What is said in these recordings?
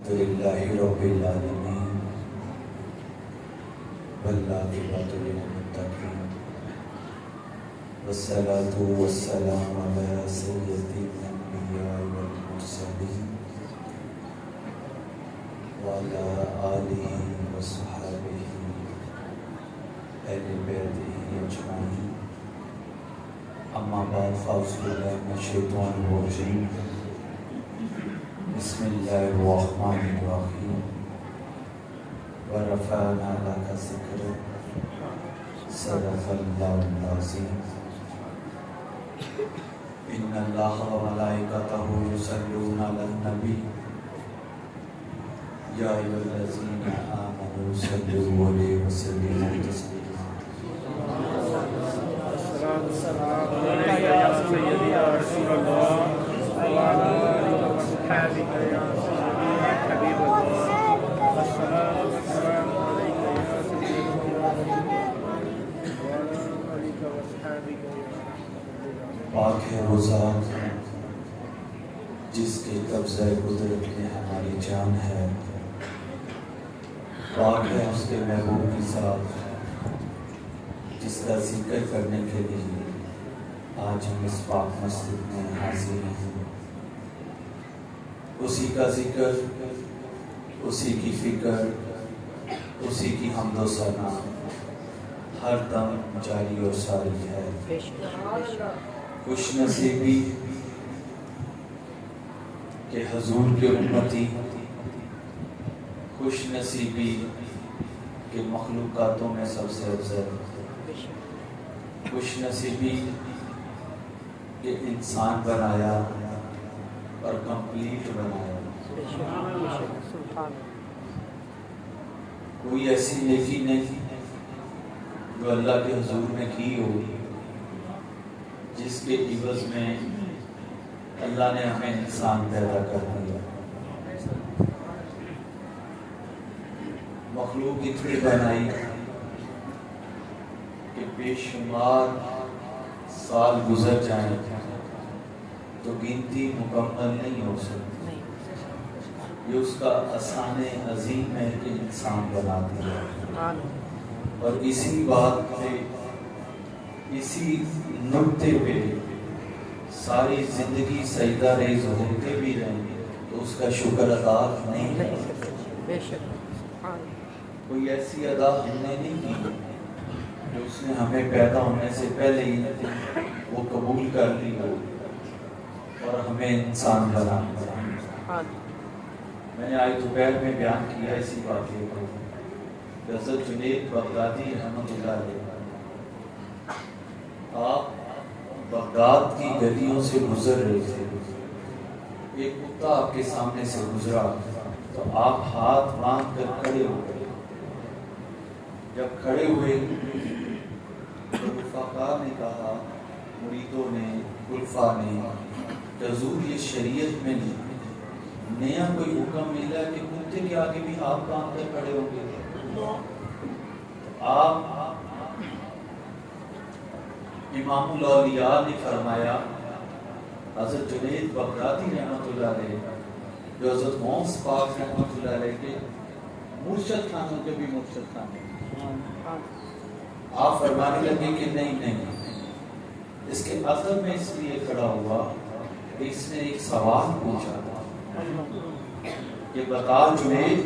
للہ رب العالمین والعاقبۃ للمتقین والصلاۃ والسلام علی سید الانبیاء والمرسلین وعلی آلہ وصحبہ اہل بیتہ اجمعین اما بعد فاعوذ باللہ من الشیطان الرجیم بسم اللہ الرحمن الرحیم ورفعنا لک ذکرک صدق اللہ العظیم ان اللہ وملائکتہ یصلون علی النبی یا ایھا الذین آمنوا صلوا علیہ وسلموا تسلیما السلام علیکم یا سیدی یا رسول اللہ وعلی آلہ وصحبہ یا سیدی یا حبیب اللہ السلام علیکم یا سیدی وعلی آلہ وصحبہ پاک ہے وہ ذات جس کے قبضہ قدرت میں ہماری جان ہے، پاک ہے اس کے محبوب کی ذات جس کا ذکر کرنے کے لیے آج ہم اس پاک مسجد میں حاضر ہیں۔ اسی کا ذکر، اسی کی فکر، اسی کی حمد و ثنا ہر دم جاری اور ساری ہے۔ خوش نصیبی کہ حضور کے امتی، خوش نصیبی کہ مخلوقاتوں میں سب سے افضل، خوش نصیبی کہ انسان بنایا اور کمپلیٹ بنایا۔ کوئی ایسی نیکی نہیں جو اللہ کے حضور نے کی ہو جس کے عوض میں اللہ نے ہمیں انسان پیدا کر دیا۔ مخلوق اتنی بنائی کہ بے شمار سال گزر جائیں تو گنتی مکمل نہیں ہو سکتی۔ یہ اس کا احسان عظیم ہے کہ انسان بنا دیا، اور اسی بات پہ، اسی نقطے پہ ساری زندگی سجدہ ریز ہوتے بھی رہیں تو اس کا شکر ادا نہیں ہے۔ کوئی ایسی ادا ہم نے نہیں کی جو اس نے ہمیں پیدا ہونے سے پہلے ہی وہ قبول کر لی ہو اور ہمیں انسان بنا دیا۔ میں نے آج دوپہر میں بیان کیا اسی واقعے کو۔ حضرت جنید بغدادی رحمۃ اللہ علیہ آپ بغداد کی گلیوں سے گزر رہے تھے، ایک کتا آپ کے سامنے سے گزرا تو آپ ہاتھ باندھ کر کھڑے ہو گئے۔ جب کھڑے ہوئے تو رفقا نے کہا، مریدوں نے، خلفاء نے، کہ حضور یہ شریعت میں نہیں، نیا کوئی حکم ملا ہے کہ کتے کے آگے بھی ہاتھ باندھ کر کھڑے ہوں گے؟ آپ امام الاولیاء نے فرمایا، حضرت جنید بغدادی رحمۃ اللہ علیہ جو حضرت غوث پاک رحمۃ اللہ علیہ کے مرشد خانوں کے بھی مرشد خانے، آپ فرمانے لگے کہ نہیں، اس کے اثر میں اس لیے کھڑا ہوا کہ اس نے ایک سوال پوچھا تھا کہ بتا جنید،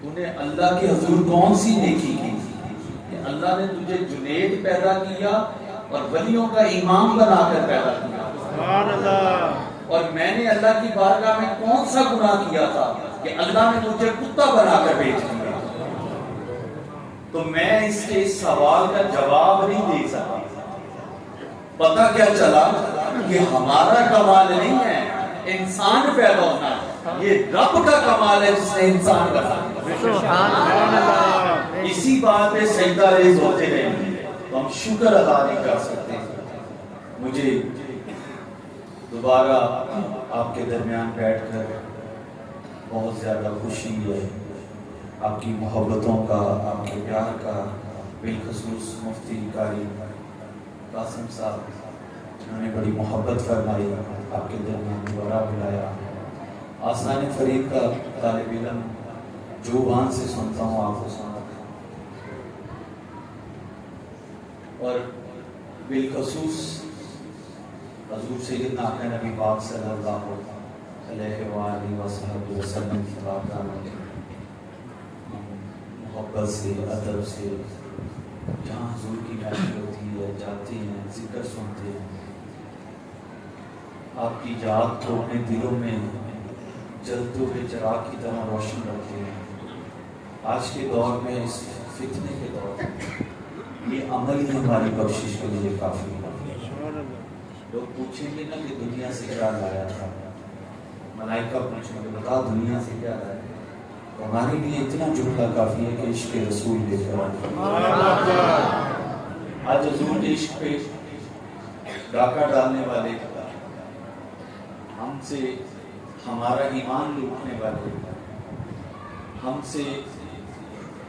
تو نے اللہ کے حضور کون سی نیکی کی کہ اللہ نے تجھے جنید پیدا کیا اور ولیوں کا امام بنا کر پیدا کیا؟ سبحان اللہ۔ اور میں نے اللہ کی بارگاہ میں کون سا گناہ کیا تھا کہ اللہ نے مجھے کتا بنا کر بھیج دیا؟ تو میں اس کے اس سوال کا جواب نہیں دے سکتا۔ پتہ کیا چلا کہ ہمارا کمال نہیں ہے انسان پیدا ہونا، یہ رب کا کمال ہے جس نے انسان بنایا۔ اسی بات پہ سجدہ ریز ہوتے رہیں تو ہم شکر ادا نہیں کر سکتے۔ مجھے دوبارہ آپ کے درمیان بیٹھ کر بہت زیادہ خوشی ہے، آپ کی محبتوں کا، آپ کے پیار کا، بالخصوص مفتی قاری قاسم صاحب جنہوں نے بڑی محبت فرمائی، آپ کے درمیان دوبارہ بلایا، آسان فرید کا طالب علم جو وہاں سے سنتا ہوں آپ کو سناتا ہوں، اور بالخصوص حضور سیدنا آقا نبی پاک صلی اللہ علیہ وآلہ وسلم کی بارگاہ میں محبت سے، ادب سے جہاں حضور کی محفل ہوتی ہے جاتے ہیں، ذکر سنتے ہیں، آپ کی یاد کو اپنے دلوں میں جلتے ہوئے چراغ کی طرح روشن رکھتے ہیں۔ آج کے دور میں، اس فتنے کے دور میں، یہ عمل ہی ہماری بخشش کے لیے کافی ہے۔ لوگ پوچھیں گے نا کہ دنیا سے کیا لایا تھا، ملائکہ پوچھیں گے بتا دنیا سے کیا لایا، تو ہمارے لیے اتنا جملہ کافی ہے کہ عشق رسول لے کر آج حضور کے عشق پہ ڈاکہ ڈالنے والے، ہم سے ہمارا ایمان لوٹنے والے، ہم سے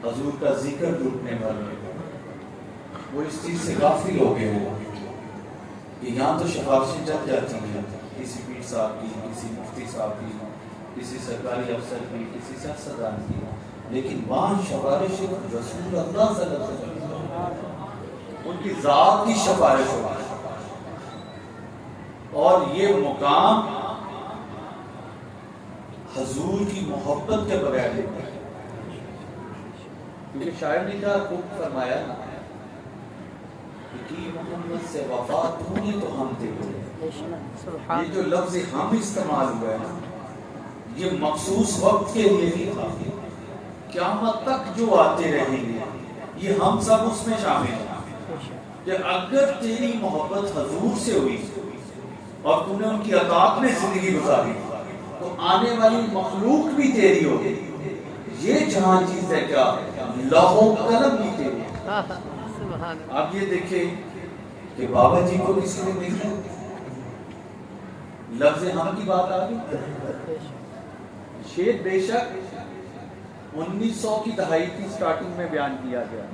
حضور کا ذکر لوٹنے والے، وہ اس چیز سے غافل ہو گئے ہیں کہ یہاں تو سفارشیں چل جاتی ہیں، کسی پیر صاحب کی، کسی مفتی صاحب کی، کسی سرکاری افسر کی، کسی سیاستدان کی، لیکن وہاں سفارش رسول اللہ صلی اللہ علیہ وسلم، ان کی ذات کی سفارش ہو، اور یہ مقام حضور کی محبت کے بغیر نہیں، کیونکہ شاعر نے کہا خوب فرمایا نا کہ محمد سے وفا تو نے تو ہم تھے، یہ جو لفظ ہم استعمال ہوا ہے نا، یہ مخصوص وقت کے لیے نہیں تھا، قیامت تک جو آتے رہیں گے یہ ہم سب اس میں شامل ہیں، کہ اگر تیری محبت حضور سے ہوئی اور تو نے ان کی اطاعت میں زندگی گزاری تو آنے والی مخلوق بھی تیری ہوگی۔ یہ جہاں چیز ہے کیا لوح و قلم بھی تیری۔ آپ یہ دیکھیں کہ بابا جی کو کسی نے دیکھا، لفظ ہم کی بات آ گئی، شعر بے شک 1900 کی دہائی کی سٹارٹنگ میں بیان کیا گیا،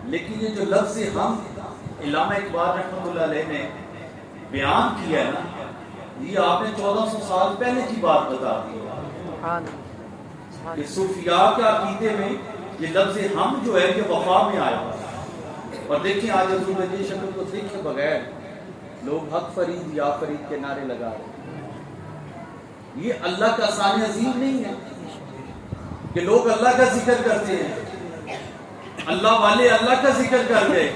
لیکن یہ جو لفظ ہم علامہ اقبال رحمۃ اللہ علیہ نے بیان کیا ہے نا، یہ آپ نے 1400 سال پہلے کی بات بتا دی کہ صوفیاء کے عقیدے میں یہ لفظ ہم جو ہے یہ وفا میں آیا، اور دیکھیں آج حضور کی شکل کو دیکھے بغیر لوگ حق فرید یا فرید کے نعرے لگا رہے ہیں۔ یہ اللہ کا شان عظیم نہیں ہے کہ لوگ اللہ کا ذکر کرتے ہیں، اللہ والے اللہ کا ذکر کر گئے،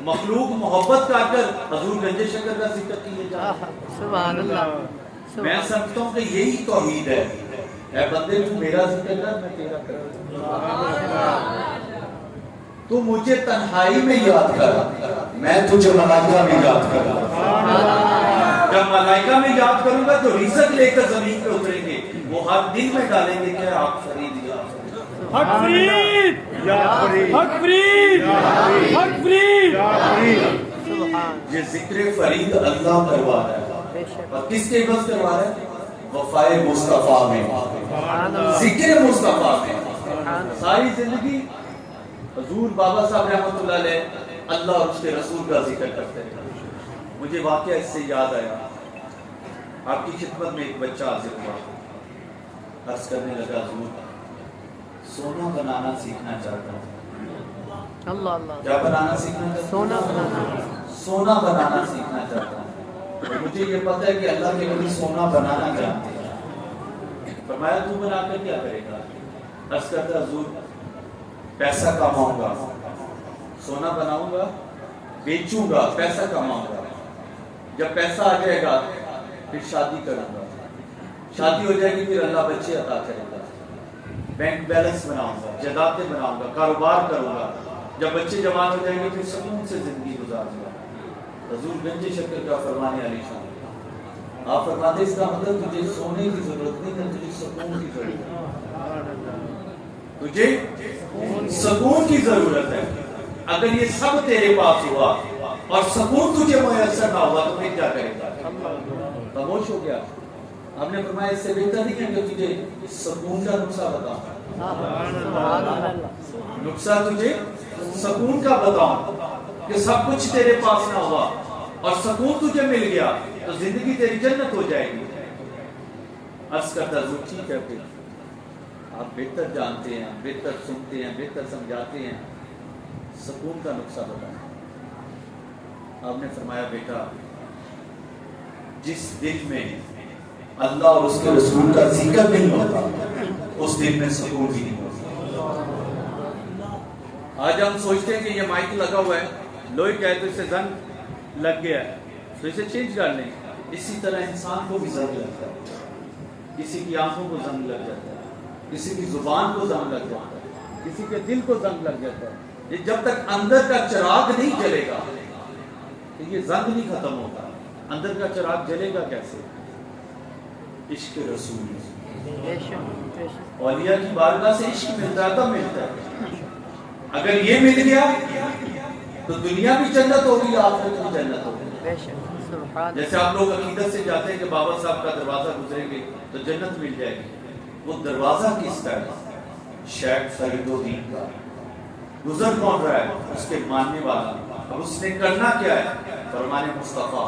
مخلوق محبت کر حضور گنج شکر کا ذکر کیے جائے۔ سبحان اللہ۔ میں سمجھتا ہوں کہ یہی توحید ہے، اے بندے تو میرا ذکر کر میں تیرا کروں، تو مجھے تنہائی میں یاد کر میں تجھے ملائکہ میں یاد کروں، جب ملائکہ میں یاد کروں گا تو رزق لے کر زمین پہ اتریں گے، وہ ہر دل میں ڈالیں گے کہ آپ فرید یا حق فرید یا فرید، حق فرید حق فرید یا فرید۔ یہ ذکر فرید اللہ کروا رہا ہے، اور کس کے عوض کروا رہا ہے؟ وفائے مصطفیٰ میں، ذکر مصطفیٰ میں۔ ساری زندگی حضور بابا صاحب رحمۃ اللہ علیہ اللہ اور اس کے رسول کا ذکر کرتے ہیں۔ مجھے واقعہ اس سے یاد آیا، آپ کی خدمت میں ایک بچہ حاضر ہوا، عرض کرنے لگا حضور سونا بنانا سیکھنا چاہتا ہوں۔ اللہ اللہ، کیا بنانا سیکھنا چاہتا ہوں؟ سونا بنانا، سونا بنانا سیکھنا چاہتا ہوں۔ مجھے یہ پتہ ہے کہ اللہ کے نبی سونا بنانا جانتے ہیں۔ فرمایا تو بنا کر کیا کرے گا؟ عرض کرتا حضور پیسہ کماؤں گا، سونا بناؤں گا، بیچوں گا، پیسہ کماؤں گا، جب پیسہ آ جائے گا پھر شادی کروں گا، شادی ہو جائے گی پھر اللہ بچے عطا کرے گا، بینک بیلنس بناؤں گا، جائیدادیں بناؤں گا، کاروبار کروں گا، جب بچے جوان ہو جائیں گے پھر سکون سے زندگی گزاروں گا۔ حضور گنج شکر کا فرمانے علی شان، آپ فرماتے اس کا مطلب تجھے سونے کی ضرورت نہیں ہے، تجھے سکون کی ضرورت ہے، تجھے سکون کی ضرورت ہے۔ اگر یہ سب تیرے پاس ہوا اور سکون تجھے میسر نہ ہوا تو پھر کیا کرے گا؟ خاموش ہو گیا۔ آپ نے فرمایا اس سے بہتر نہیں ہے کہ تجھے سکون کا نقصہ بتاؤں، نقصہ تجھے سکون کا بتاؤں کہ سب کچھ تیرے پاس نہ ہوا اور سکون تجھے مل گیا تو زندگی تیری جنت ہو جائے گی۔ عرض کرتا حضور ٹھیک ہے پھر آپ بہتر جانتے ہیں، بہتر سنتے ہیں، بہتر سمجھاتے ہیں، سکون کا نقصہ بتائیں۔ آپ نے فرمایا بیٹا جس دل میں اللہ اور اس کے رسول کا ذکر نہیں ہوتا اس دل میں سکون بھی نہیں ہوتا۔ آج ہم سوچتے ہیں کہ یہ مائک لگا ہوا ہے، لوہے کا ہے تو اسے زنگ لگ گیا ہے تو اسے چینج کر لیں۔ اسی طرح انسان کو بھی زنگ لگتا ہے، کسی کی آنکھوں کو زنگ لگ جاتا ہے، کسی کی زبان کو زنگ لگ جاتا ہے، کسی کے دل کو زنگ لگ جاتا ہے۔ یہ جب تک اندر کا چراغ نہیں جلے گا تو یہ زنگ نہیں ختم ہوتا۔ اندر کا چراغ جلے گا کیسے؟ عشق رسول۔ اولیاء کی بارگاہ سے عشق ملتا ہے تب ملتا ہے۔ اگر یہ مل گیا تو دنیا بھی جنت ہوگی، آخرت بھی جنت ہوگی۔ جیسے آپ لوگ عقیدت سے جاتے ہیں کہ بابا صاحب کا دروازہ گزریں گے تو جنت مل جائے گی، وہ دروازہ کس کا ہے؟ شیخ فرید الدین کا۔ گزر کون رہا ہے؟ اس کے ماننے والا۔ اب اس نے کرنا کیا ہے؟ فرمان مصطفیٰ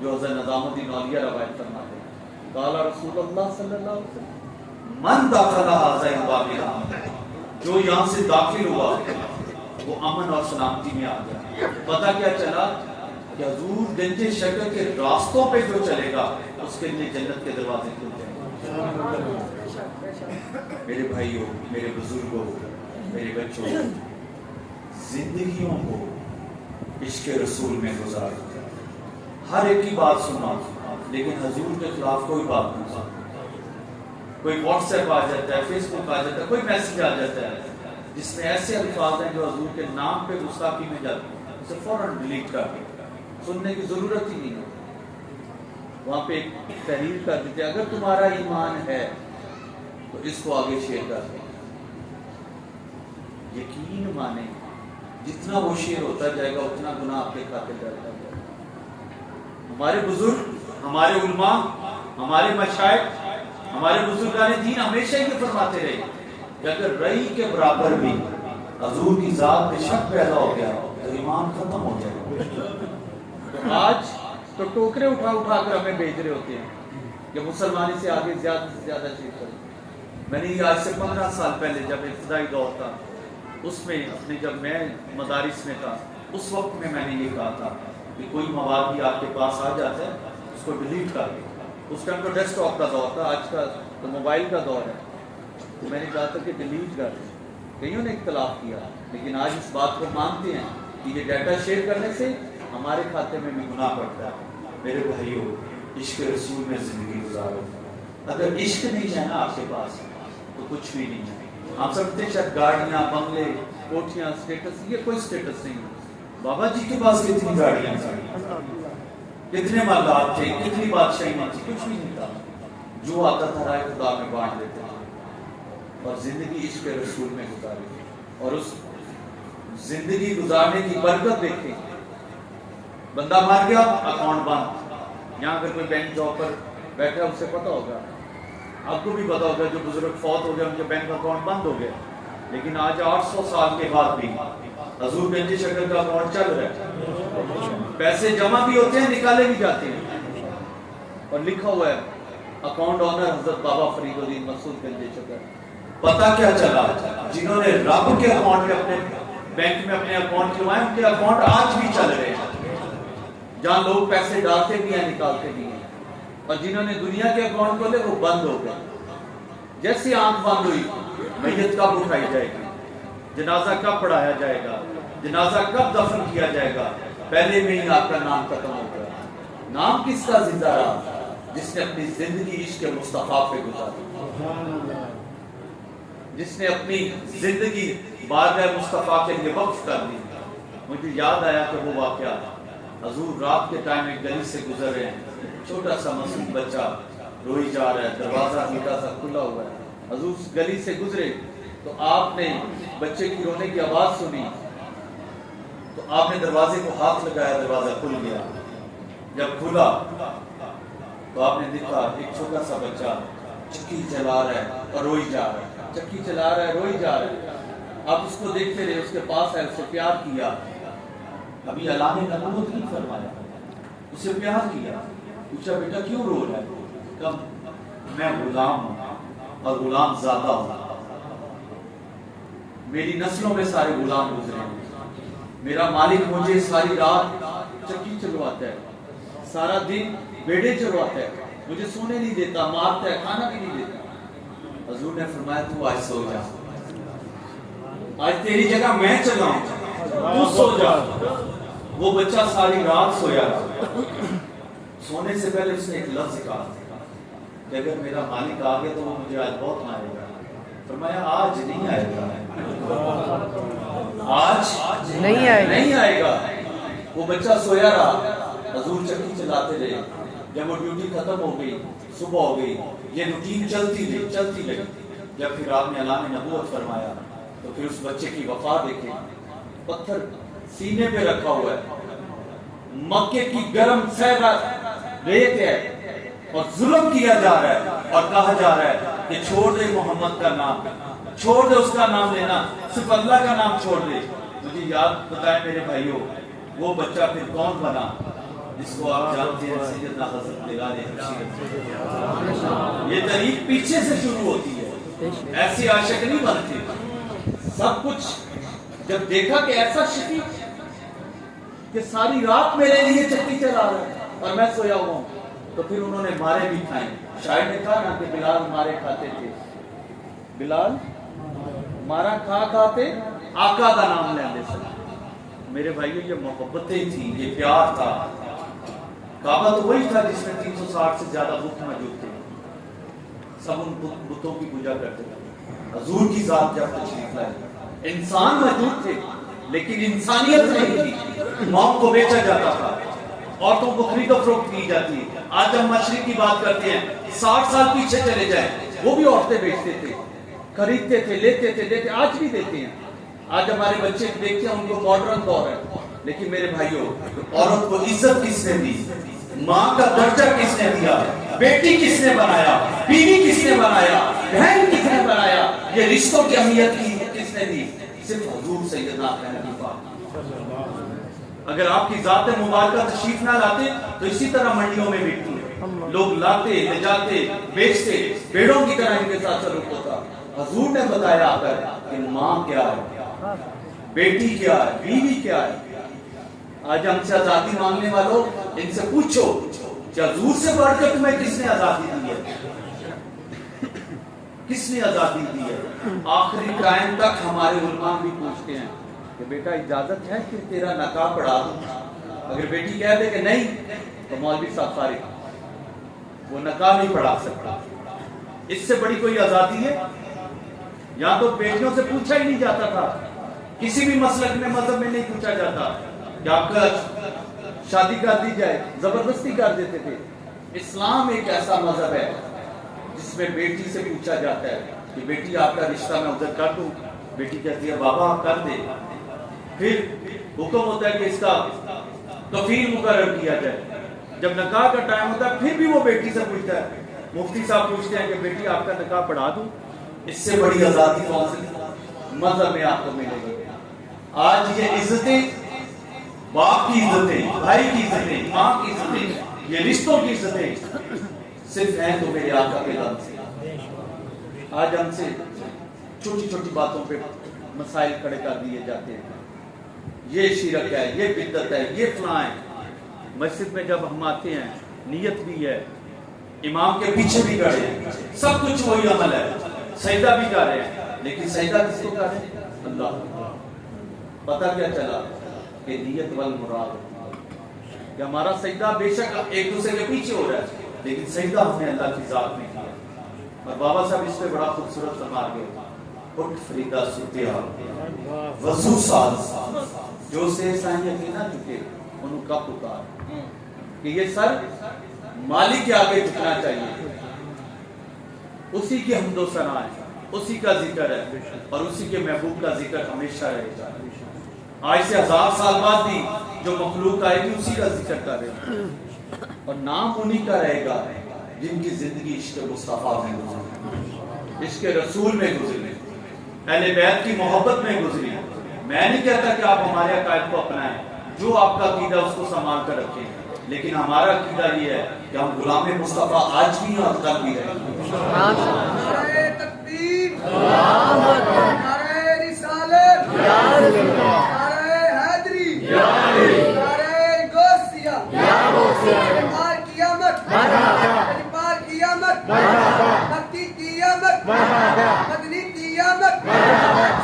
جو حضرت نظام الدین اولیاء روایت فرماتے ہیں، قال رسول اللہ صلی اللہ علیہ وسلم من دخل هذا الباب جو یہاں سے داخل ہوا وہ امن اور سلامتی میں آ گیا۔ پتہ کیا چلا کہ حضور گنج شکر کے راستوں پہ جو چلے گا اس کے لیے جنت کے دروازے کھل جائیں گے۔ میرے بھائیوں، میرے بزرگوں، میرے بچوں، زندگیوں کو عشق رسول میں گزارو۔ ہر ایک کی بات سنا لیکن حضور کے خلاف کوئی بات نہیں سنا۔ کوئی واٹس ایپ آ جاتا ہے، فیس بک آ جاتا ہے، کوئی میسج آ جاتا ہے جس میں ایسے الفاظ ہیں جو حضور کے نام پہ گستاخی میں جاتے ہیں، اسے فوراً ڈیلیٹ کر دیں، سننے کی ضرورت ہی نہیں ہے۔ وہاں پہ ایک تحریر کر دیتے ہیں اگر تمہارا ایمان ہے تو اس کو آگے شیئر کر دیں۔ یقین مانیں جتنا وہ شیئر ہوتا جائے گا اتنا گناہ آپ کے کھاتے جاتا جائے گا۔ ہمارے بزرگ، ہمارے علماء، ہمارے مشائخ، ہمارے بزرگان دین ہمیشہ یہ فرماتے رہے کہ اگر رئی کے برابر بھی حضور کی ذات میں شک پیدا ہو گیا تو ایمان ختم ہو جائے گا۔ تو آج تو ٹوکرے اٹھا اٹھا کر ہمیں بھیج رہے ہوتے ہیں کہ مسلمانی سے آگے زیادہ سے زیادہ چیز کریں۔ میں نے یہ آج سے 15 سال پہلے جب ابتدائی دور تھا اس میں اپنے جب میں مدارس میں تھا اس وقت میں نے یہ کہا تھا کہ کوئی مواد بھی آپ کے پاس آ جاتا ہے اس کو ڈیلیٹ کر دیں۔ اس ٹائم تو ڈیسک ٹاپ کا دور تھا، آج کا تو موبائل کا دور ہے، تو میں نے کہا تھا کہ ڈیلیٹ کر دیں۔ کئیوں نے اختلاف کیا لیکن آج اس بات کو مانتے ہیں کہ یہ ڈیٹا شیئر کرنے سے ہمارے کھاتے میں بھی گناہ پڑتا ہے۔ میرے بھائیوں، عشق رسول میں زندگی گزارو۔ اگر عشق نہیں ہے نا آپ کے پاس تو کچھ بھی نہیں ہے۔ ہم سمجھتے ہیں شاید گاڑیاں، بنگلے، کوٹھیاں، سٹیٹس، یہ کوئی سٹیٹس نہیں ہے۔ بابا جی کے پاس کتنی گاڑیاں تھیں، کتنے مالات تھے، کتنی بادشاہیاں تھیں، کچھ بھی نہیں تھا۔ جو آتا تھا رائے خدا میں بانٹ دیتے تھے اور زندگی عشق رسول میں گزاری اور اس زندگی گزارنے کی برکت دیکھیں۔ بندہ مر گیا، اکاؤنٹ بند۔ یہاں اگر کوئی بینک جاب پر بیٹھا ہے اسے پتا ہوگا، آپ کو بھی پتا ہوگا جو بزرگ فوت ہو گئے ان کے بینک اکاؤنٹ بند ہو گئے، لیکن آج 800 سال کے بعد بھی حضور گنج شکر کا اکاؤنٹ چل رہا ہے، پیسے جمع بھی ہوتے ہیں، نکالے بھی جاتے ہیں، اور لکھا ہوا ہے اکاؤنٹ آنر حضرت بابا فرید الدین مسعود گنج شکر۔ پتا کیا چلا؟ جنہوں نے رب کے اکاؤنٹ میں اپنے بینک میں اپنے اکاؤنٹ کھلوائے ان کے اکاؤنٹ آج بھی چل رہے ہیں، جہاں لوگ پیسے ڈالتے بھی ہیں نکالتے بھی ہیں، اور جنہوں نے دنیا کے اکاؤنٹ کھولے وہ بند ہو گئے۔ جیسی آنکھ بند ہوئی میت کب اٹھائی جائے گی، جنازہ کب پڑھایا جائے گا، جنازہ کب دفن کیا جائے گا، پہلے میں ہی آپ کا نام ختم ہو گیا۔ نام کس کا زندہ رہا؟ جس نے اپنی زندگی عشق مصطفیٰ پہ گزاری، جس نے اپنی زندگی بارگاہ مصطفیٰ کے لیے وقف کر دی۔ مجھے یاد آیا کہ وہ واقعہ حضور رات کے ٹائم ایک گلی سے گزر رہے ہیں، چھوٹا سا معصوم بچہ روئی جا رہا ہے، دروازہ ہلکا سا کھلا ہوا ہے۔ حضور اس گلی سے گزرے تو آپ نے بچے کی رونے کی آواز سنی تو آپ نے دروازے کو ہاتھ لگایا، دروازہ کھل گیا۔ جب کھلا تو آپ نے دیکھا ایک چھوٹا سا بچہ چکی چلا رہا ہے اور روئی جا رہا ہے، چکی چلا رہا ہے، روئی جا رہا ہے۔ آپ اس کو دیکھتے رہے، اس کے پاس آئے، اسے پیار کیا۔ ابھی اعلان نبوت نہیں فرمایا، اسے پیار کیا، پوچھا بیٹا کیوں رو رہا ہے؟ میں غلام ہوں اور غلام زیادہ ہوں. میری نسلوں میں سارے غلام گزرے ہیں. میرا مالک مجھے ساری رات چکی چلواتا ہے, سارا دن بیڑے چلواتا ہے, مجھے سونے نہیں دیتا, مارتا ہے, کھانا بھی نہیں دیتا. حضور نے فرمایا تو آج سو جا, آج تیری جگہ میں چلاؤں, تو سو جا. وہ بچہ ساری رات سویا. سونے سے پہلے اس نے ایک لفظ کہا کہ اگر میرا مالک آ گیا تو وہ مجھے آج بہت مارے گا. فرمایا آج نہیں آئے گا, آج نہیں آئے گا. وہ بچہ سویا رہا, حضور چکی چلاتے رہے. جب وہ ڈیوٹی ختم ہو گئی, صبح ہو گئی, یہ روٹین چلتی رہی. جب پھر آپ نے اعلان نبوت فرمایا تو پھر اس بچے کی وفا دیکھے. پتھر سینے پہ رکھا ہوا ہے, مکے کی گرم صحرا ریت ہے اور ظلم کیا جا رہا ہے اور کہا جا رہا ہے کہ چھوڑ دے محمد کا نام, چھوڑ دے اس کا نام لینا, صرف اللہ کا نام چھوڑ دے. مجھے یاد بتائیں میرے بھائیوں, وہ بچہ پھر کون بنا جس کو آپ جانتے ہیں, سیدنا حضرت بلال حبشی. یہ تاریخ پیچھے سے شروع ہوتی ہے, ایسے عاشق نہیں بنتے. سب کچھ جب دیکھا کہ ایسا شفیق کہ ساری رات میرے لیے چکی چلا رہا ہے اور میں سویا ہوا ہوں, تو پھر انہوں نے مارے بھی کھائے. شاعر نے کہا نا کہ بلال مارے کھاتے تھے, بلال مارا کھاتے آقا کا نام لیندے سے. میرے بھائیو یہ محبتیں تھیں, یہ پیار تھا. کعبہ تو وہی تھا جس میں 360 سے زیادہ بت موجود تھے. سب ان بتوں کی پوجا کرتے تھے. حضور کی ذات جب تشریف لائی, انسان موجود تھے لیکن انسانیت نہیں تھی. موت کو بیچا جاتا تھا, عورتوں کو خرید و فروخت کی جاتی ہے. آج ہم مشرق کی بات کرتے ہیں, 60 سال پیچھے چلے جائیں, وہ بھی عورتیں بیچتے تھے, خریدتے تھے, لیتے, آج بھی دیتے ہیں. آج ہمارے بچے دیکھتے ہیں, ان کو ماڈرن دور ہے. لیکن میرے بھائیوں, عورت کو عزت کس نے دی, ماں کا درجہ کس نے دیا, بیٹی کس نے بنایا, بیوی کس نے بنایا, بہن کس نے بنایا, یہ رشتوں کی اہمیت کی کس نے دی, صرف حضور سیدنا حنیفہ. اگر آپ کی ذات مبارکہ تشریف نہ لاتے تو اسی طرح منڈیوں میں بکتی, لوگ لاتے, لے جاتے, بیچتے, بیڑوں کی طرح ان کے ساتھ سلوک ہوتا. حضور نے بتایا آ کر کہ ماں کیا ہے, بیٹی کیا ہے, بیوی کیا ہے. آج ہم سے آزادی مانگنے والوں, ان سے پوچھو کہ حضور سے بڑھ کر تمہیں کس نے آزادی دی ہے, کس نے آزادی دی ہے. آخری ٹائم تک ہمارے علماء بھی پوچھتے ہیں کہ بیٹا اجازت ہے کہ تیرا نقاب پڑھا دوں. اگر بیٹی کہہ دے کہ نہیں تو مولوی صاحب فارغ, وہ نقاب نہیں پڑھا سکتا. اس سے بڑی کوئی آزادی ہے؟ یہاں تو بیٹیوں سے پوچھا ہی نہیں جاتا تھا, کسی بھی مسلک میں, مذہب میں نہیں پوچھا جاتا کہ آپ کا شادی کر دی جائے, زبردستی کر دیتے تھے. اسلام ایک ایسا مذہب ہے جس میں بیٹی سے پوچھا جاتا ہے کہ بیٹی آپ کا رشتہ میں ادھر کر دوں. بیٹی کہتی ہے بابا آپ کر دے. پھر حکم ہوتا ہے کہ اس کا کفیل مقرر کیا جائے. جب نکاح کا ٹائم ہوتا ہے پھر بھی وہ بیٹی سے پوچھتا ہے. مفتی صاحب پوچھتے ہیں کہ بیٹی آپ کا نکاح پڑھا دوں. اس سے بڑی آزادی کون سی مذہب میں آپ کو ملے گی؟ آج یہ عزتیں, باپ کی عزتیں, بھائی کی عزتیں, ماں کی عزتیں, یہ رشتوں کی عزتیں صرف ہیں تو میرے آقا کے دم سے. آج ہم سے چھوٹی چھوٹی باتوں پہ مسائل کھڑے کر دیے جاتے ہیں. یہ شرک ہے, یہ بدعت ہے, یہ فلاں ہے. مسجد میں جب ہم آتے ہیں نیت بھی ہے, امام کے پیچھے بھی کھڑے ہیں, سب کچھ وہی عمل ہے, سجدہ بھی کر رہے ہیں, لیکن سجدہ کس کو کر رہے ہیں؟ اللہ. پتہ کیا چلا کہ نیت والمراد, کہ ہمارا سجدہ بے شک ایک دوسرے کے پیچھے ہو رہا ہے لیکن سجدہ ہم نے اللہ کی ذات میں کیا. اور بابا صاحب اس پہ بڑا خوبصورت فرما گئے, اٹھ فریدہ ستیا وضو ساز, جو سے سائیں یقینا چکے انہوں کا پکار. کہ یہ سر مالک کے آگے جھکنا چاہیے, اسی کی حمد و ثنا ہے, اسی کا ذکر ہے اور اسی کے محبوب کا ذکر ہمیشہ رہے گا. آج سے 1000 سال بعد بھی جو مخلوق آئے گی اسی کا ذکر کرے گا, اور نام انہی کا رہے گا جن کی زندگی عشق مصطفیٰ میں گزری, عشق رسول میں گزری, اہل بیت کی محبت میں گزری. میں نہیں کہتا کہ آپ ہمارے عقائد کو اپنائیں, جو آپ کا عقیدہ اس کو سنبھال کر رکھیں, لیکن ہمارا عقیدہ یہ ہے کہ ہم غلام مصطفیٰ آج بھی اور کل بھی رہیں. سبحان اللہ نعرہ تکبیر، اللہ اکبر نعرہ رسالت، یا رسول اللہ نعرہ حیدری، نعرہ غوثیہ، سرکار کی آمد، سرکار کی آمد، مکی کی آمد، مدنی کی آمد،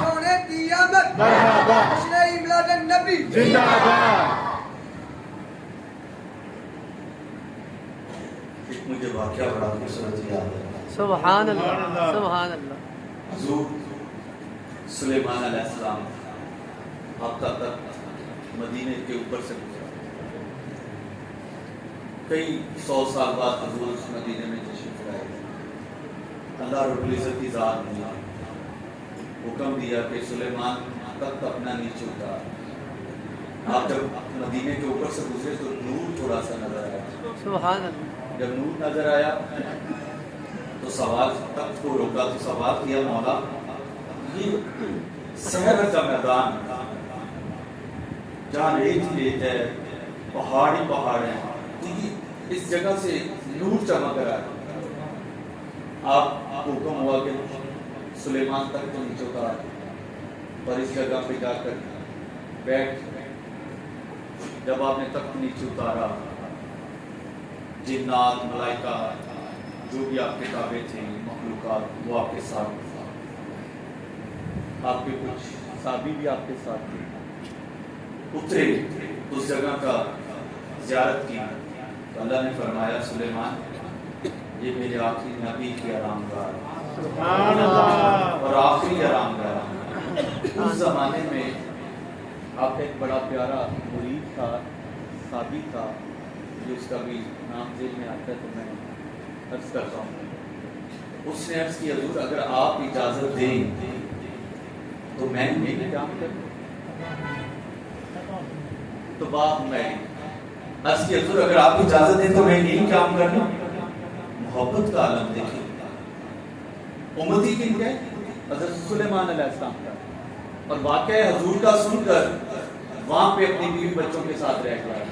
سونے کی آمد، جشن میلاد النبی زندہ باد. ایک مجھے واقعہ بڑا خوبصورت یاد ہے. سبحان اللہ سبحان اللہ حضور سلیمان علیہ السلام ہفتہ تک مدینے کے اوپر سے گزرا. کئی 100 سال بعد حضور اس مدینے میں تشریف لائے. اللہ رب العزت کی ذات نے حکم دیا کہ سلیمان تک اپنا نیچے اتار. آپ جب مدینے کے اوپر سے گزرے تو نور تھوڑا سا نظر آیا. سبحان اللہ. جب نور نظر آیا تو سوال تخت کو روکا تو سوال کیا مولا یہ صحرا کا میدان جہاں ریت ہی ریت ہے پہاڑ ہی پہاڑ ہیں تو یہ اس جگہ سے نور چمک رہا ہے. آپ کو حکم ہوا کہ سلیمان تک تو نیچے اتار اور اس جگہ پہ جا کر بیٹھ. جب آپ نے تخت نیچے اتارا جنات ملائکہ جو بھی آپ کے تابع تھے مخلوقات وہ آپ کے ساتھ تھا. آپ کے کچھ صحابی بھی آپ کے ساتھ تھے. اترے اس جگہ کا زیارت کی تو اللہ نے فرمایا سلیمان یہ میرے آخری نبی کی آرام گاہ ہے سبحان اللہ. اور آخری آرام گاہ. اس زمانے میں آپ کا ایک بڑا پیارا مرید تھا صحابی تھا جو اس کا بھی نام ذہن میں آتا ہے تو میں عرض کرتا ہوں. اس نے عرض کی حضور اگر آپ اجازت دیں تو میں یہ کام کروں. تو باپ میں عرض کی حضور اگر آپ اجازت دیں تو میں یہی کام کروں. محبت کا عالم دیکھیں. امتی کن کے حضرت سلیمان علیہ السلام کا اور واقعہ حضور کا سن کر وہاں پہ اپنی بیوی بچوں کے ساتھ رہ گیا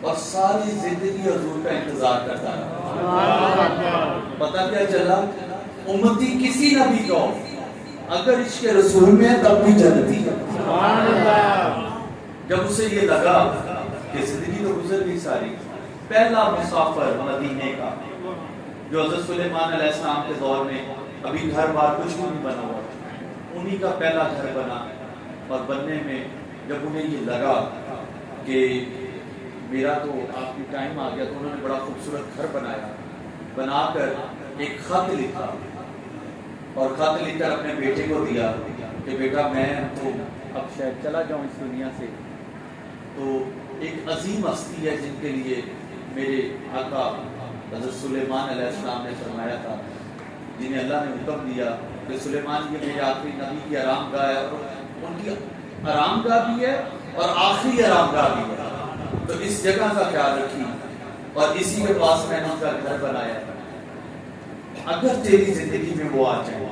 اور ساری زندگی حضور کا انتظار کرتا رہا. پتہ کیا چلا امتی کسی نبی کو اگر عشق رسول میں تب بھی جنتی ہے. جب اسے یہ لگا کہ زندگی تو گزر گئی ساری. پہلا مسافر مدینے کا جو حضرت سلیمان علیہ السلام کے دور میں ابھی گھر بار کچھ بھی نہیں بنا ہوا انہی کا پہلا گھر بنا اور بننے میں جب انہیں یہ لگا کہ میرا تو آخری ٹائم آ گیا تو انہوں نے بڑا خوبصورت گھر بنایا. بنا کر ایک خط لکھا اور خط لکھ کر اپنے بیٹے کو دیا کہ بیٹا میں تو اب شاید چلا جاؤں اس دنیا سے. تو ایک عظیم ہستی ہے جن کے لیے میرے آقا حضرت سلیمان علیہ السلام نے فرمایا تھا جنہیں اللہ نے حکم دیا کہ سلیمان یہ میرے آخری نبی کی آرام گاہ ہے اور ان کی آرام گاہ بھی ہے اور آخری آرام گاہ بھی ہے. تو اس جگہ کا خیال رکھی اور اسی کے پاس میں نے ان کا گھر بنایا. اگر تیری زندگی میں وہ آ جائے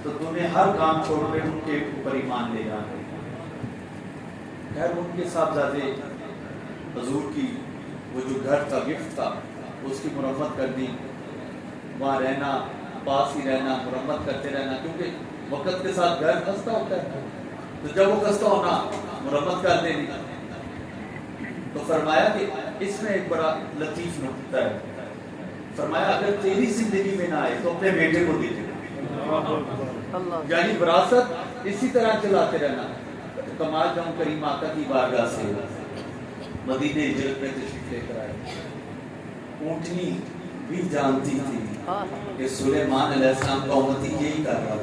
تو تمہیں ہر کام چھوڑ کے ان کے اوپر ایمان لے جانا. خیر ان کے صاحبزادے حضور کی وہ جو گھر تھا گفٹ تھا اس کی مرمت کر دی. وہاں رہنا پاس ہی رہنا مرمت کرتے رہنا کیونکہ وقت کے ساتھ گھر خستہ ہوتا ہے تو جب وہ خستہ ہونا مرمت کر دینی. تو فرمایا کہ اس میں ایک بڑا لطیف نکتہ ہے. فرمایا اگر تیری زندگی میں نہ آئے تو اپنے بیٹے کو دے دے. یعنی وراثت اسی طرح چلاتے رہنا. کمال جاؤں کریم آقا کی بارگاہ سے مدینہ ہجرت میں تشریف لے کر آئے. اونٹنی بھی جانتی تھی کہ سلیمان علیہ السلام کا امتی یہی کر رہا ہے.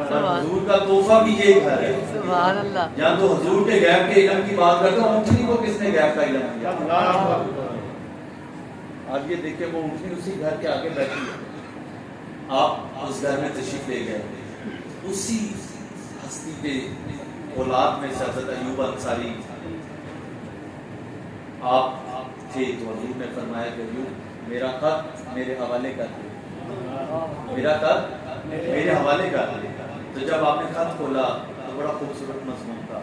حضور کا تحفہ بھی یہی گھر ہے. سبحان اللہ. یا تو حضور کے غیب کے علم کی بات کرتا ہوں اونٹنی کو کس نے غیب کا علم دیا. آج یہ دیکھیں وہ اونٹنی اسی گھر کے آگے بیٹھی ہے. آپ اس گھر میں تشریف لے گئے. اسی ہستی کے اولاد میں سے حضرت ایوب انصاری آپ تھے تو حضور نے فرمایا کہ ایوب میرا خط میرے حوالے کر دے. میرا خط میرے حوالے کر دے. تو جب آپ نے خط کھولا تو بڑا خوبصورت مضمون تھا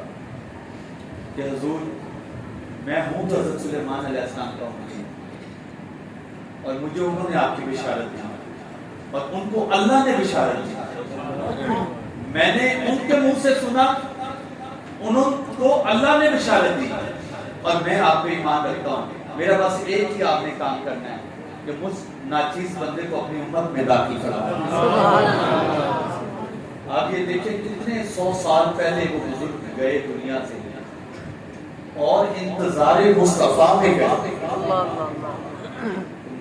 کہ حضور میں ہوں تو حضرت سلیمان علیہ السلام کا ہوں اور مجھے انہوں نے آپ کی بشارت دی اور ان کو اللہ نے بشارت دی. میں نے ان کے منہ سے سنا, انہوں کو اللہ نے بشارت دی, اور میں آپ پہ ایمان رکھتا ہوں. میرا بس ایک ہی آپ نے کام کرنا ہے کہ مجھ ناچیز بندے کو اپنی امت میں داخل کرنا. آپ یہ دیکھیں کتنے 100 سال پہلے وہ بزرگ گئے دنیا سے اور انتظار مصطفیٰ میں گئے.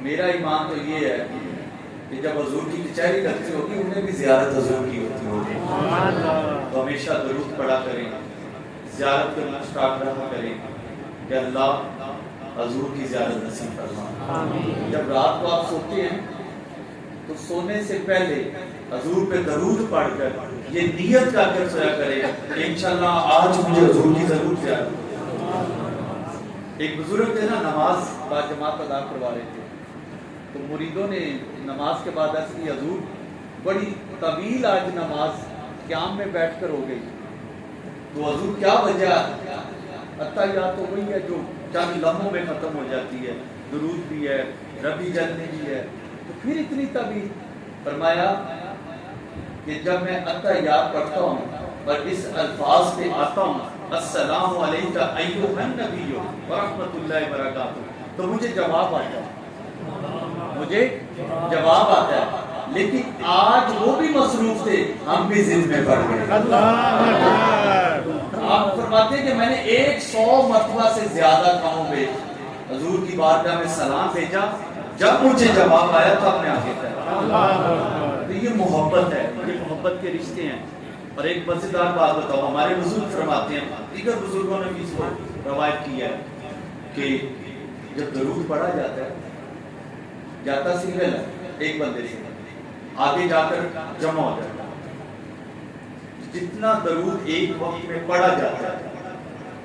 میرا ایمان تو یہ ہے کہ جب حضور کی کچہری لگتی ہوگی انہیں بھی زیارت حضور کی ہوتی ہوگی, تو ہمیشہ درود پڑھا کریں, زیارت کرنا اسٹارٹ رہا کریں کہ اللہ حضور کی زیارت نصیب فرما. جب رات کو آپ سوتے ہیں تو سونے سے پہلے حضور پہ درود پڑھ کر یہ نیت کر کے سویا کرے کہ انشاءاللہ آج مجھے حضور کی ضرور زیارت. ایک بزرگ تھے نا, نماز با جماعت ادا کروا رہے تھے, تو مریدوں نے نماز کے بعد عرض کی حضور بڑی طویل آج نماز قیام میں بیٹھ کر ہو گئی, تو حضور کیا وجہ؟ اتحیات تو وہی ہے جو چند لمحوں میں ختم ہو جاتی ہے, درود بھی ہے, ربی جلنے بھی ہے, تو پھر اتنی طویل؟ فرمایا کہ جب میں اتحیات پڑھتا ہوں اور اس الفاظ پہ آتا ہوں السلام علیکم ایھا النبی ورحمۃ اللہ وبرکاتہ, تو مجھے جواب آتا ہے, مجھے جواب آتا ہے. لیکن آج وہ بھی مصروف تھے, ہم بھی ضد میں پڑ گئے. آپ فرماتے ہیں کہ میں نے 100 مرتبہ سے زیادہ کاموں میں حضور کی بارگاہ میں سلام بھیجا, جب مجھے جواب آیا تو اپنے آگے کہا. تو یہ محبت ہے, یہ محبت کے رشتے ہیں. اور ایک مزیدار بات بتاؤ, ہمارے بزرگ فرماتے ہیں, دیگر بزرگوں نے بھی اس کو روایت کی ہے کہ جب درود پڑھا جاتا ہے, جاتا سنگل ہے ایک بندے سے, آگے جا کر جمع ہو جاتا ہے. جتنا درود ایک وقت میں پڑھا جاتا ہے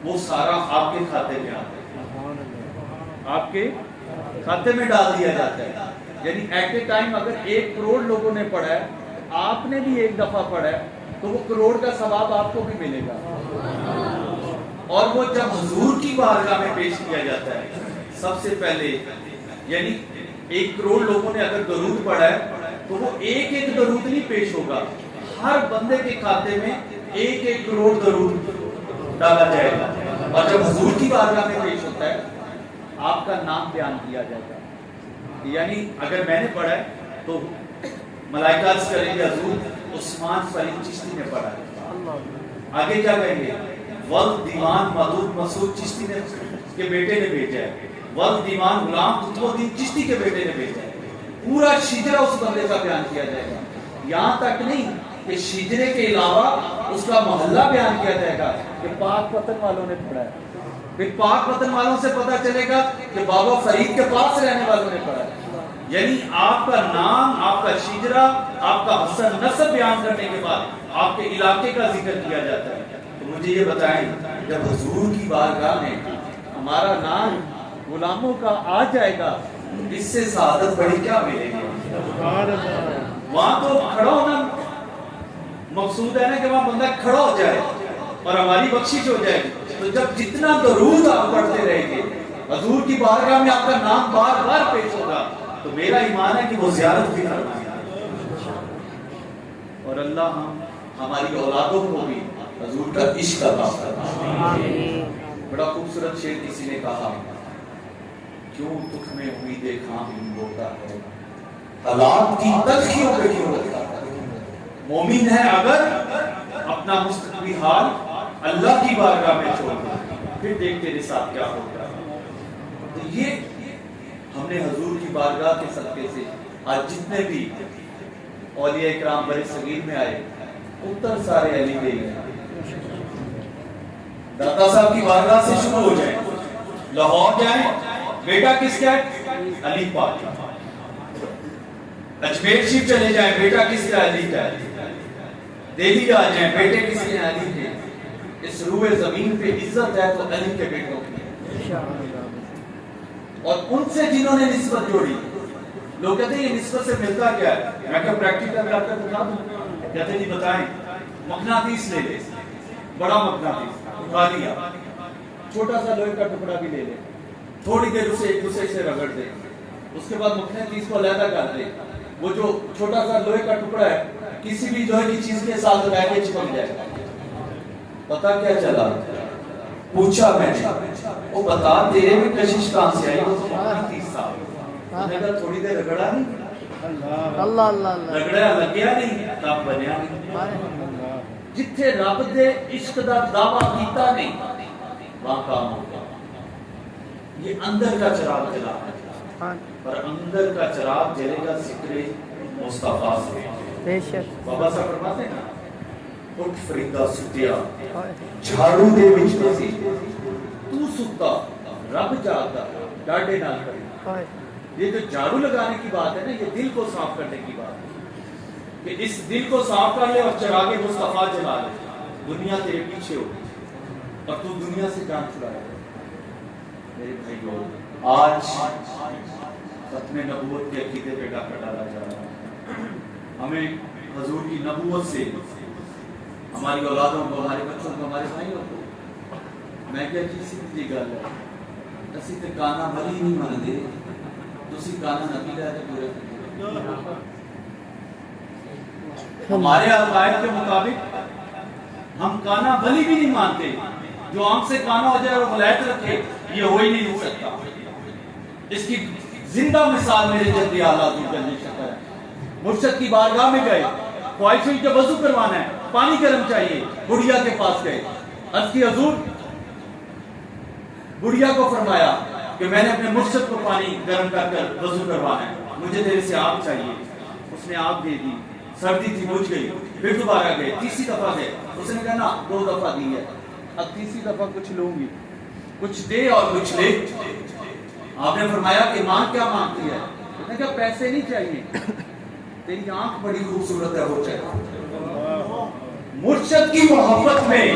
وہ سارا آپ کے کھاتے میں آتا ہے, آپ کے کھاتے میں ڈال دیا جاتا ہے. یعنی ایٹ اے ٹائم اگر 1 کروڑ لوگوں نے پڑھا ہے, آپ نے بھی ایک دفعہ پڑھا ہے, تو وہ کروڑ کا ثواب آپ کو بھی ملے گا. اور وہ جب حضور کی بارگاہ میں پیش کیا جاتا ہے سب سے پہلے, یعنی 1 کروڑ لوگوں نے اگر درود پڑھا ہے تو وہ ایک درود نہیں پیش ہوگا, ہر بندے کے کھاتے میں 1 کروڑ درود ڈالا جائے گا. اور جب حضور کی بارگاہ میں پیش ہوتا ہے آپ کا نام بیان کیا جائے گا. یعنی اگر میں نے پڑھا ہے تو ملائکہ عرض کریں گے حضور عثمان فرید چشتی نے پڑھا ہے. آگے کیا کہیں گے؟ ولد دیوان مدود مسعود چشتی نے کے بیٹے نے بھیجا ہے, ولد دیوان غلام قطب الدین چشتی کے بیٹے نے بھیجا ہے. پورا شجرہ اس بندے کا بیان کیا جائے گا. یہاں تک نہیں کہ شجرے کے علاوہ اس کا محلہ بیان کیا جائے گا کہ پاک پتن والوں نے پڑھا ہے. پھر پاک پتن والوں سے پتہ چلے گا کہ بابا فرید کے پاس رہنے والوں نے پڑھا ہے. یعنی آپ کا نام, آپ کا شجرہ, آپ کا حسن نسب بیان کرنے کے بعد آپ کے علاقے کا ذکر کیا جاتا ہے. تو مجھے یہ بتائیں, جب حضور کی بارگاہ میں ہمارا نام غلاموں کا آ جائے گا, اس سے سعادت بڑی کیا ملے گی؟ وہاں تو کھڑا ہونا مقصود ہے نا کہ وہاں بندہ کھڑا ہو جائے اور ہماری بخشش ہو جائے گی. تو جب جتنا درود آپ پڑھتے رہیں گے, حضور کی بارگاہ میں آپ کا نام بار بار پیش ہوگا, تو میرا ایمان ہے کہ وہ زیارت بھی کرنا ہے. اور اللہ ہماری اولادوں کو بھی حضور کا عشق عطا فرمائے. بڑا خوبصورت شعر کسی نے کہا, کیوں تجھ میں امید خام ہوتا ہے, حالات کی تلخیوں پہ کیوں رکھتا ہے. مومن ہے اگر اپنا مستقبل حال اللہ کی بارگاہ میں چھوڑ دے, پھر دیکھ تیرے ساتھ کیا ہوتا ہے. تو یہ ہم نے حضور کی بارگاہ کے صدقے سے آج جتنے بھی اولیاء اکرام برے صغیر میں آئے, اتر سارے علی گئی ہیں. داتا صاحب کی بارگاہ سے شروع ہو جائیں, لاہور جائیں, بیٹا کس کا ہے؟ علی پاک. اجمیر شریف چلے جائیں, بیٹا کس کا؟ علی کا. دہلی آ جائیں, بیٹے کس کے؟ علی کے. اس روئے زمین پہ عزت ہے تو علی کے بیٹوں کی. اور ان سے جنہوں نے نسبت جوڑی, لوگ کہتے ہیں یہ نسبت سے ملتا کیا ہے؟ میں کہا پریکٹیکل آپ کا بتا دوں. کہتے ہیں جی بتائیں. مقناطیس لے لے, بڑا مقناطیس اٹھا لیا, چھوٹا سا لوہے کا ٹکڑا بھی لے لے, تھوڑی دیر اسے ایک دوسرے سے رگڑ دے, اس کے بعد مقناطیس کو علیحدہ کر دے. وہ جو چھوٹا سا لوہے کا ٹکڑا ہے کسی بھی لوہے کی چیز کے ساتھ لگا کے چپک جائے گا. پتا کیا چلا؟ پوچھا میں نے وہ بتا تیرے میں کشش کہاں سے آئی؟ وہ تو مقناطیس تھا. میں نے کہا تھوڑی دیر رگڑا نہیں, اللہ اللہ اللہ رگڑا لگیا نہیں تب بنیا نہیں. جتھے رب دے عشق دا دعویٰ کیتا نہیں وہاں کام ہوگا. یہ اندر کا چراغ جلا اور اندر کا چراغ جلے گا ذکر مصطفیٰ سے. بے شک بابا صاحب فرماتے ہیں نا اٹھ فریدا ستیا جھاڑو دے وچ بسی تو ستا رب جاگدا ڈاڈے نال کرے. یہ جو جھاڑو لگانے کی بات ہے نا یہ دل کو صاف کرنے کی بات ہے کہ اس دل کو صاف کر لے اور چراغ مصطفیٰ جلا لے. دنیا تیرے پیچھے ہوگی اور تو دنیا سے جان چھڑا لے. میرے بھائیو آج ختم نبوت کے عقیدے پہ ڈاکہ ڈالا جا رہا ہے. ہمیں حضور کی نبوت سے ہماری اولادوں کو, ہمارے بچوں کو, ہمارے بھائیوں کو میں کیا چیز سیدھی گل ہے اسی تے کانا ولی نہیں مانتے تسی کانا نبی لے کے پورے. ہمارے عقائد کے مطابق ہم کانا ولی بھی نہیں مانتے. جو آنکھ سے کانا ہو جائے اور ولایت رکھے یہ ہو ہی نہیں ہو سکتا. اس کی زندہ مثال میرے جدی اعلیٰ کی جلدی شکر ہے. مرشد کی بارگاہ میں گئے, خواہش ہوئی کہ وضو کروانا ہے, پانی گرم چاہیے. بڑھیا کے پاس گئے, عرض کی حضور, بڑھیا کو فرمایا کہ میں نے اپنے مرشد کو پانی گرم کر کر وضو کروانا ہے, مجھے تیرے سے آگ چاہیے. اس نے آگ دے دی, سردی تھی بجھ گئی. پھر دوبارہ گئے, تیسری دفعہ گئے, اس نے کہا نا 2 دفعہ دی ہے, اب تیسری دفعہ کچھ لوں گی, کچھ دے اور کچھ لے. آپ نے فرمایا کہ ماں کیا مانگتی ہے؟ اس نے کہا پیسے نہیں چاہیے, تیری آنکھ بڑی خوبصورت ہے وہ چاہیے. مرشد کی محبت میں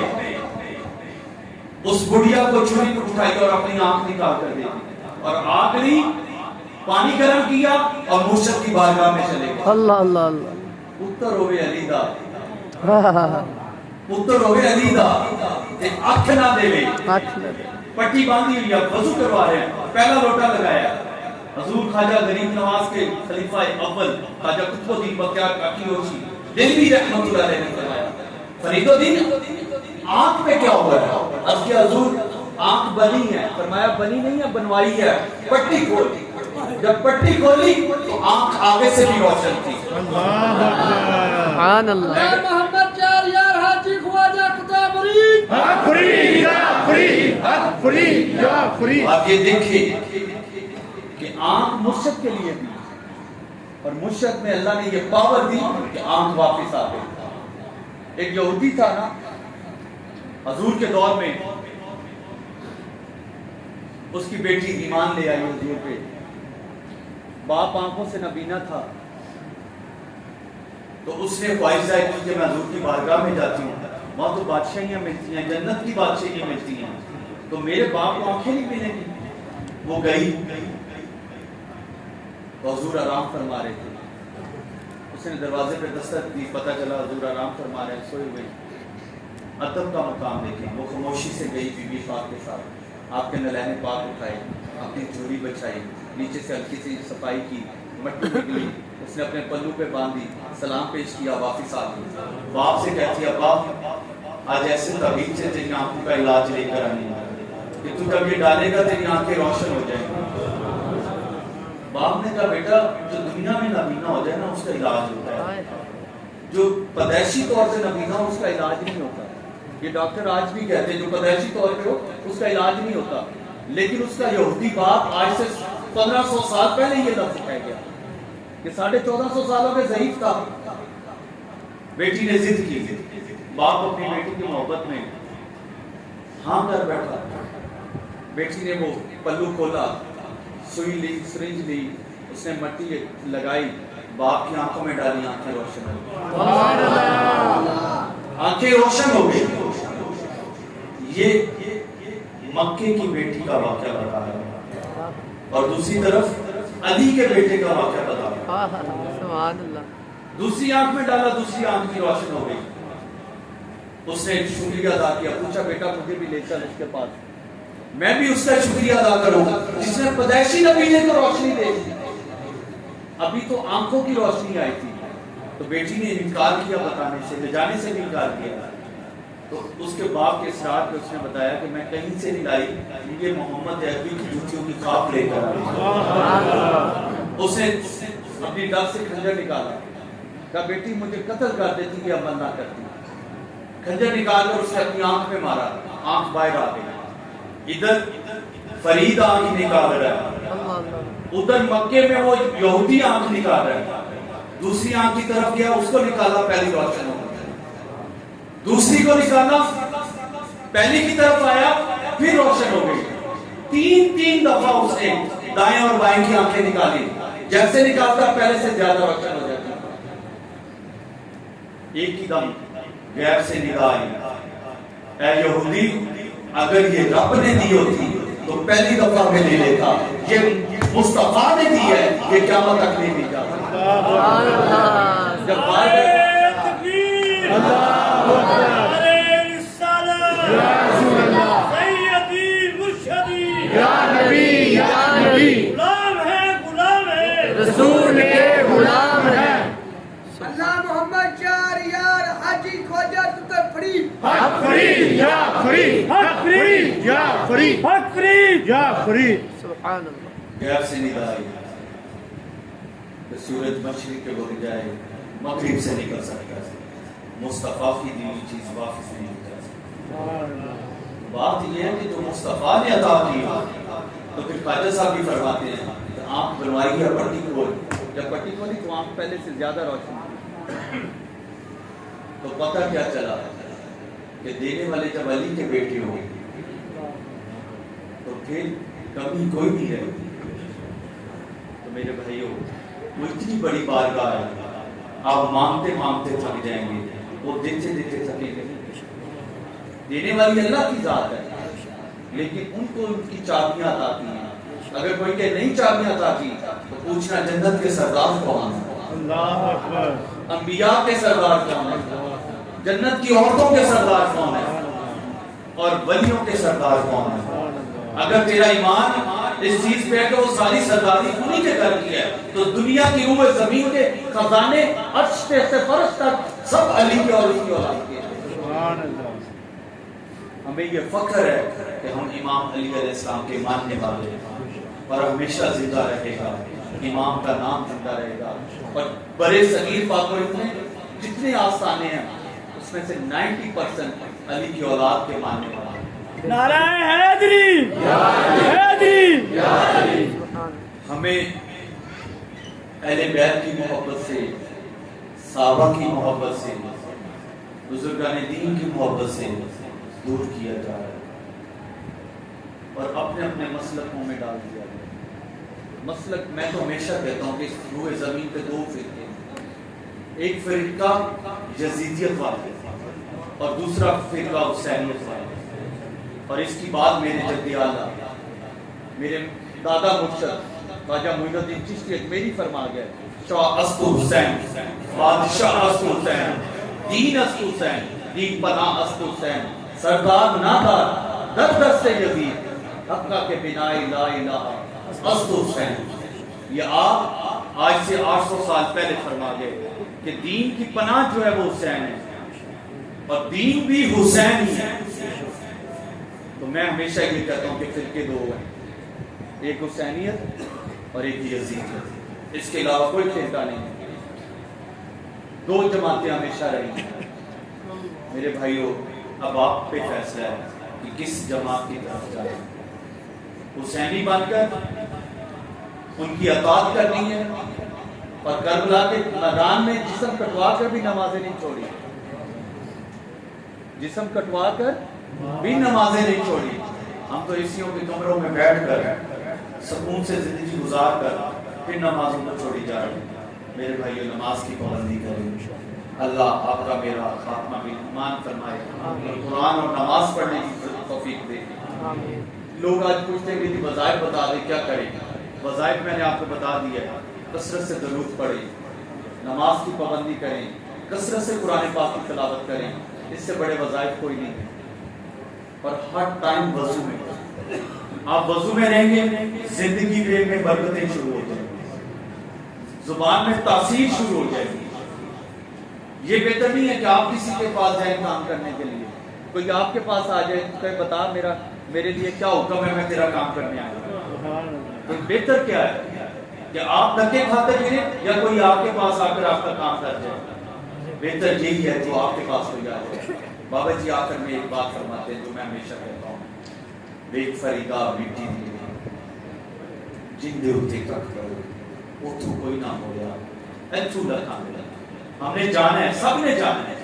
اس بڑھیا کو چھری اٹھائی اور اپنی آنکھ نکال کر دی اور آگ لی, پانی گرم کیا اور مرشد کی بارگاہ میں چلے گئے. اللہ اللہ اللہ پتر ہوئے علی دا, پتر ہوئے علی دا تے اکھ نہ دے لے. پٹی باندھی ہوئی ہے, وضو کروا رہے ہیں, پہلا لوٹا لگایا. حضور خواجہ غریب نواز کے خلیفہ اول خواجہ قطب الدین بختیار کاکی ہوشی دلوی رحمت اللہ علیہ نے فرمایا فرید الدین آنکھ پہ کیا ہوا ہے؟ عرض کیا حضور آنکھ بنی ہے. فرمایا بنی نہیں ہے, بنوائی ہے. پٹی کھولی, جب پٹی کھولی تو آنکھ آگے سے بھی روشن تھی. سبحان اللہ. محمد چار یار حاجی خواجہ قطب آپ یہ دیکھیں کہ آنکھ مرشد کے لیے بھی, اور مرشد میں اللہ نے یہ پاور دی کہ آنکھ واپس آ گئی. ایک یہودی تھا نا حضور کے دور میں, اس کی بیٹی ایمان لے آئی حضور پہ. باپ آنکھوں سے نابینا تھا تو اس نے خواہش ظاہر کی کہ میں حضور کی بارگاہ میں جاتی ہوں, وہاں تو بادشاہیاں ملتی ہیں, جنت کی بادشاہیاں ملتی ہیں, تو میرے باپ کو آنکھیں نہیں ملیں گی. وہ گئی تو حضور آرام فرما رہے تھے. اس نے دروازے پہ دستک دی, پتہ چلا حضور آرام فرما رہے ہیں, سوئے ہوئے. ادب کا مقام دیکھیں, وہ خاموشی سے گئی بی بی پاک کے ساتھ, آپ کے نلین پاک اٹھائے, اپنی جھولی بچائی, نیچے سے ہلکی سی صفائی کی, مٹی نکلی, اس نے اپنے پلو پہ باندھی, سلام پیش کیا, واپس آ گئی. باپ سے کہتی ہے باپ آج ایسے طبیب سے تیری آنکھوں کا علاج لے کر آنی کہ تو جب یہ ڈالے گا تیری آنکھیں روشن ہو جائیں گی. باپ نے کہا بیٹا جو دنیا میں نابینا ہو جائے نا اس کا علاج ہوتا ہے, جو پیدائشی طور سے نابینا ہو اس کا علاج نہیں ہوتا. یہ ڈاکٹر آج بھی کہتے ہیں جو پیدائشی طور پہ ہو اس کا علاج نہیں ہوتا. لیکن اس کا یہودی باپ آج سے 1500 سال پہلے یہ لفظ کہہ گیا کہ 1450 سالوں میں ضعیف تھا. بیٹی نے ضد کی, باپ اپنی بیٹی کی محبت میں ہاں کر بیٹھا. بیٹی نے وہ پلو کھولا, سوئی لی, سرنج لی, اس نے مٹی لگائی, باپ کی آنکھوں میں ڈالی, آنکھیں روشن ہو گئی. آنکھیں روشن ہو گئی. یہ مکے کی بیٹی کا واقعہ بتا رہا ہے اور دوسری طرف علی کے بیٹے کا واقعہ بتا رہا ہے. سبحان اللہ. دوسری آنکھ میں ڈالا, دوسری آنکھ کی روشن ہو گئی. اس نے شکریہ ادا کیا, پوچھا بیٹا مجھے بھی لے چل اس کے پاس, میں بھی اس کا شکریہ ادا کروں جس نے پیدائشی نبی نے تو روشنی دے دی. ابھی تو آنکھوں کی روشنی آئی تھی، تو بیٹی نے انکار کیا بتانے سے، لے جانے سے بھی انکار کیا. تو اس کے باپ کے اصرار پہ اس نے بتایا کہ میں کہیں سے نہیں لائی، یہ محمد عربی کی جوتیوں کی خواب لے کر آئی. اس نے اپنی ڈگ سے کھنجر نکالا، کہا بیٹی مجھے قتل کر دیتی کہ عمل نہ کرتی. کھنجر نکال کر اس نے اپنی آنکھ پہ مارا، آنکھ باہر آ گئی. ادھر فرید آنکھ نکال رہا ہے، ادھر مکے میں وہ یہودی آنکھ نکال رہا ہے. دوسری آنکھ کی طرف گیا، اس کو نکالا، پہلی روشن ہو گئی. دوسری کو نکالا، پہلی کی طرف آیا، پھر روشن ہو گئی. تین دفعہ اس نے دائیں اور بائیں کی آنکھیں نکالی. جیسے نکالتا پہلے سے زیادہ روشن ہو جاتی. ایک ہی دم غیب سے ندا آئی، اے یہودی اگر یہ رب نے دی ہوتی تو پہلی دفعہ میں لے لیتا، یہ مصطفیٰ نے دی ہے، یہ قیامت تک نہیں دی جاتی. جب رسول کے غلام ہیں. اللہ محمد چار یار حاجی خواجہ تو فری حق فری یا فری، حق فری یا فری، حق فری یا فری. سبحان اللہ. غیب سے ندا آئی کہ سورج مشرق کے بجائے مغرب سے نکل سکتا ہے. مصطفیٰ کی دی ہوئی چیز واپس نہیں جا سکتی. بات یہ ہے کہ جو مصطفیٰ نے عطا کی، تو پھر خواجہ صاحب بھی فرماتے ہیں کہ آنکھ بنوائی ہے پٹی کھول. جب پٹی کھولی تو آنکھ پہلے سے زیادہ روشن تھی. تو پتہ کیا چلا کہ دینے والے جب علی کے بیٹے ہو تو پھر کمی کوئی نہیں رہتی. تو میرے بھائیوں، وہ اتنی بڑی بارگاہ ہے، آپ مانگتے مانگتے تھک جائیں گے، وہ دیتے دیتے تھکیں گے. دینے والی اللہ کی ذات ہے، لیکن ان کو ان کی چابیاں آتی ہیں. اگر کوئی کہ نہیں چابیاں آتی تو پوچھنا جنت کے سردار کون ہیں؟ اللہ اکبر. انبیاء کے سردار کون ہیں؟ جنت کی عورتوں کے سردار کون ہیں؟ اور ولیوں کے سردار کون ہیں؟ اگر تیرا ایمان اس چیز پہ ہے کہ وہ ساری سرداری انہی کے کر کی ہے، تو دنیا کی روح زمین کے خزانے عرش سے فرش تک سب علی کے اور اس کی اولاد کے. سبحان اللہ. ہمیں یہ فخر ہے کہ ہم امام علی علیہ السلام کے ماننے والے ہیں، اور ہمیشہ زندہ رہے گا. امام کا نام زندہ رہے گا. اور بڑے صغیر پاک میں جتنے آستانے ہیں اس میں سے 90% علی کی اولاد کے ماننے والے ہیں. نعرہ حیدری، حیدری. ہمیں اہل بیت کی محبت سے، صحابہ کی محبت سے، بزرگان دین کی محبت سے دور کیا جا رہا ہے اور اپنے اپنے مسلکوں میں ڈال دیا گیا. مسلک میں تو ہمیشہ کہتا ہوں کہ اس روح زمین پہ دو فرقے ہیں. ایک فرقہ یزیدیت والے اور دوسرا فرقہ حسینیت والے. اور اس کی بات میرے جد اعلیٰ میرے دادا مرشد خواجہ معین الدین چشتی اجمیری فرما گئے، شاہ اسد حسین، بادشاہ اسد حسین، دین اسد حسین، دین پناہ اسد حسین، سردار نادار در در سے یزید، حقہ کے بنا لا الہ اسد حسین. یہ آپ آج سے 800 سال پہلے فرما گئے کہ دین کی پناہ جو ہے وہ حسین ہے اور دین بھی حسین ہی ہے. تو میں ہمیشہ یہ کہتا ہوں کہ فرقے دو ہیں، ایک حسینیت اور ایک یزیدیت. اس کے علاوہ کوئی فرقہ نہیں ہے. دو جماعتیں ہمیشہ رہی ہیں. میرے بھائیوں، اب آپ پہ فیصلہ ہے کہ کس جماعت کی طرف جائیں. حسینی بن کر ان کی اطاعت کرنی ہے اور کربلا کے میدان میں جسم کٹوا کر بھی نمازیں نہیں چھوڑی، جسم کٹوا کر بھی نمازیں نہیں چھوڑی. ہم تو اسی کے کمروں میں بیٹھ کر سکون سے زندگی گزار کر پھر نمازوں کو چھوڑی جا رہی ہیں. میرے بھائیوں، نماز کی پابندی کریں. اللہ آپ کا میرا خاتمہ بھی ایمان فرمائے اور قرآن اور نماز پڑھنے کی توفیق دے. لوگ آج پوچھتے ہیں کہ وظائف بتا دیں، کیا کریں؟ وظائف میں نے آپ کو بتا دیا ہے. کثرت سے درود پڑھیں، نماز کی پابندی کریں، کثرت سے قرآن پاک کی تلاوت کریں. اس سے بڑے وظائف کوئی نہیں ہے. اور ہر ٹائم وضو میں، آپ وضو میں رہیں گے زندگی میں برکتیں شروع ہو جائیں. زبان میں تاثیر شروع ہو جائے گی. یہ بہتر نہیں ہے کہ آپ کسی کے پاس جائیں کام کرنے کے لیے. کوئی آپ کے پاس آ جائے کہ بتا میرے لیے کیا حکم ہے, میں تیرا کام کرنے آیا. تو بہتر کیا ہے کہ آپ دھکے کھاتے پھریں یا کوئی آپ کے پاس آ کر آپ کا کام کر جائے. بہتر یہی ہے جو آپ کے پاس کوئی آ جائے. بابا جی آ کر میں ایک بات فرماتے ہیں جو میں ہمیشہ کہتا ہوں, ویک فریدا مٹی دی جن دے اتے کٹ کرو اتو کوئی نہ ہو گیا ایتھو لکھا ملا. ہم نے جانا ہے, سب نے جانا ہے,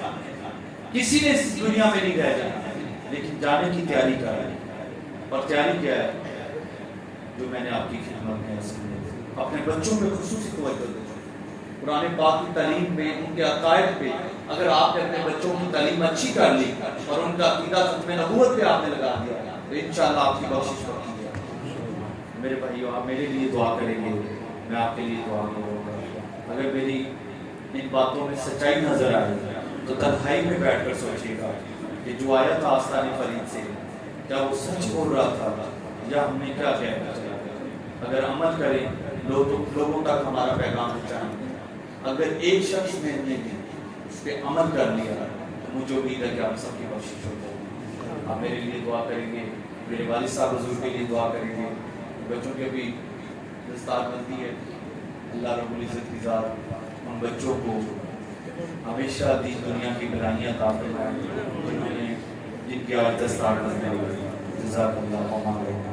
کسی نے اس دنیا میں نہیں رہ جانا, لیکن جانے کی تیاری کر رہے ہیں. اور تیاری کیا ہے جو میں نے آپ کی خدمت میں اپنے بچوں میں خصوصی توجہ دی. قرآن پاک کی تعلیم میں ان کے عقائد پہ اگر آپ نے اپنے بچوں کی تعلیم اچھی کر لی اور ان کا عقیدہ ختم نبوت پہ آپ نے لگا دیا تو انشاءاللہ آپ کی بخشش ہوتی ہے. میرے بھائیو آپ میرے لیے دعا کریں گے, میں آپ کے لیے دعا کروں گا. اگر میری ان باتوں میں سچائی نظر آئے تو تنہائی میں بیٹھ کر سوچیے گا کہ جو آیا تھا آستان فرید سے کیا وہ سچ بول رہا تھا یا ہم نے کیا کہنا چاہا. اگر عمل کریں لوگوں تک ہمارا پیغام پہنچائیں. اگر ایک شخص نے اس پہ عمل کر لیا تو مجھے امید ہے کہ آپ سب کی بخشش ہو جائے گی. آپ میرے لیے دعا کریں گے, میرے والد صاحب حضور کے لیے دعا کریں گے. بچوں کے بھی دستار بندی ہے. اللہ رب العزت کی ذات ان بچوں کو ہمیشہ دین دنیا کی بلائیاں عطا فرمائے جنہوں نے جن کی آج دستار بندی. جزاک اللہ.